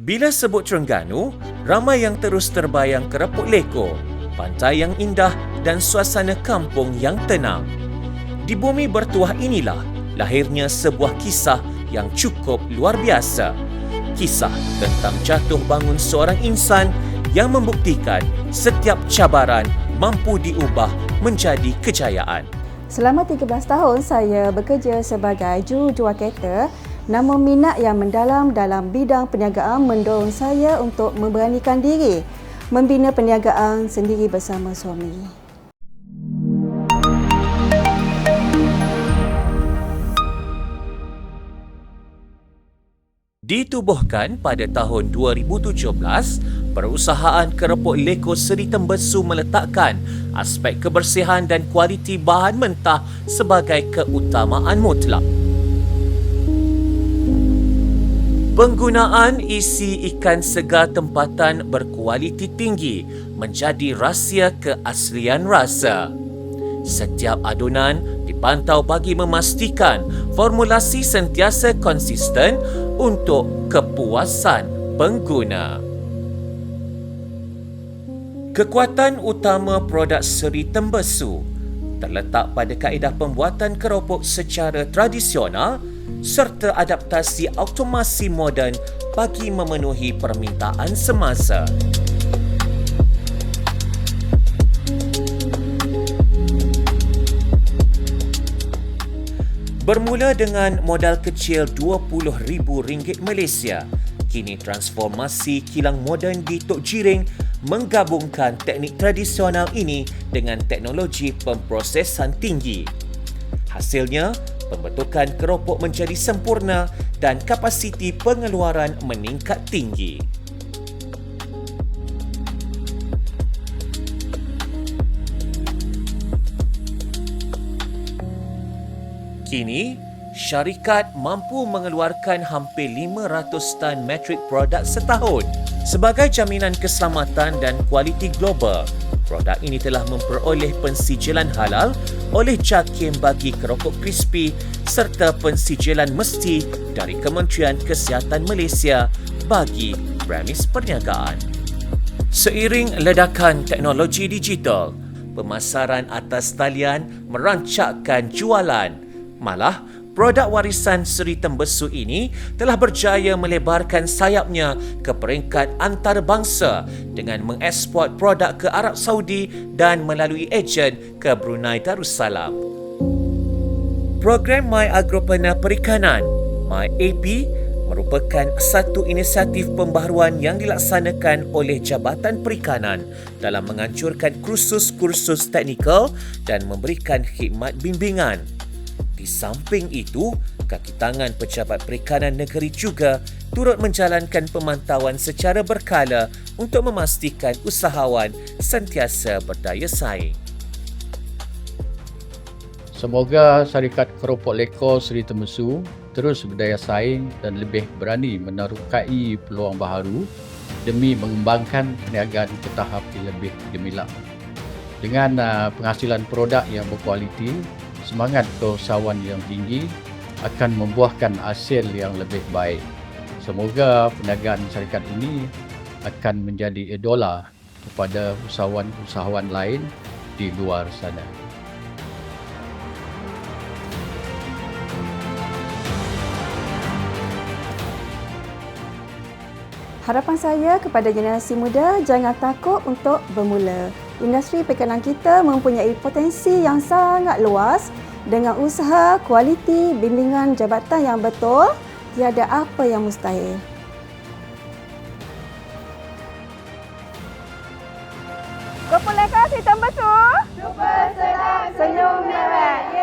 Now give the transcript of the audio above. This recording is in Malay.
Bila sebut Terengganu, ramai yang terus terbayang Kerepuk Leko, pantai yang indah dan suasana kampung yang tenang. Di bumi bertuah inilah lahirnya sebuah kisah yang cukup luar biasa. Kisah tentang jatuh bangun seorang insan yang membuktikan setiap cabaran mampu diubah menjadi kejayaan. Selama 13 tahun saya bekerja sebagai jurujual kereta, namun minat yang mendalam dalam bidang perniagaan mendorong saya untuk memberanikan diri membina perniagaan sendiri bersama suami. Ditubuhkan pada tahun 2017, perusahaan Kerepuk Leko Seri Tembesu meletakkan aspek kebersihan dan kualiti bahan mentah sebagai keutamaan mutlak. Penggunaan isi ikan segar tempatan berkualiti tinggi menjadi rahsia keaslian rasa. Setiap adunan dipantau bagi memastikan formulasi sentiasa konsisten untuk kepuasan pengguna. Kekuatan utama produk Seri Tembesu terletak pada kaedah pembuatan keropok secara tradisional serta adaptasi automasi moden bagi memenuhi permintaan semasa. Bermula dengan modal kecil RM20,000 Malaysia, kini transformasi kilang moden di Tok Jiring menggabungkan teknik tradisional ini dengan teknologi pemprosesan tinggi. Hasilnya, pembentukan keropok menjadi sempurna dan kapasiti pengeluaran meningkat tinggi. Kini, syarikat mampu mengeluarkan hampir 500 tan metrik produk setahun. Sebagai jaminan keselamatan dan kualiti global, produk ini telah memperoleh pensijilan halal oleh JAKIM bagi keropok crispy serta pensijilan mesti dari Kementerian Kesihatan Malaysia bagi premis perniagaan. Seiring ledakan teknologi digital, pemasaran atas talian merancakkan jualan. Malah, produk warisan Seri Tembesu ini telah berjaya melebarkan sayapnya ke peringkat antarabangsa dengan mengeksport produk ke Arab Saudi dan melalui ejen ke Brunei Darussalam. Program My Agropreneur Perikanan, MyAP, merupakan satu inisiatif pembaharuan yang dilaksanakan oleh Jabatan Perikanan dalam menganjurkan kursus-kursus teknikal dan memberikan khidmat bimbingan. Di samping itu, kaki tangan Pejabat Perikanan Negeri juga turut menjalankan pemantauan secara berkala untuk memastikan usahawan sentiasa berdaya saing. Semoga syarikat Keropok Leko Seri Tembesu terus berdaya saing dan lebih berani menerokai peluang baharu demi mengembangkan perniagaan ke tahap yang lebih gemilang. Dengan penghasilan produk yang berkualiti, semangat keusahawan yang tinggi akan membuahkan hasil yang lebih baik. Semoga perniagaan syarikat ini akan menjadi idola kepada usahawan-usahawan lain di luar sana. Harapan saya kepada generasi muda, jangan takut untuk bermula. Industri perikanan kita mempunyai potensi yang sangat luas. Dengan usaha, kualiti, bimbingan jabatan yang betul, tiada apa yang mustahil. Kerepuk Leko Seri Tembesu. Super sedap, senyum mewah.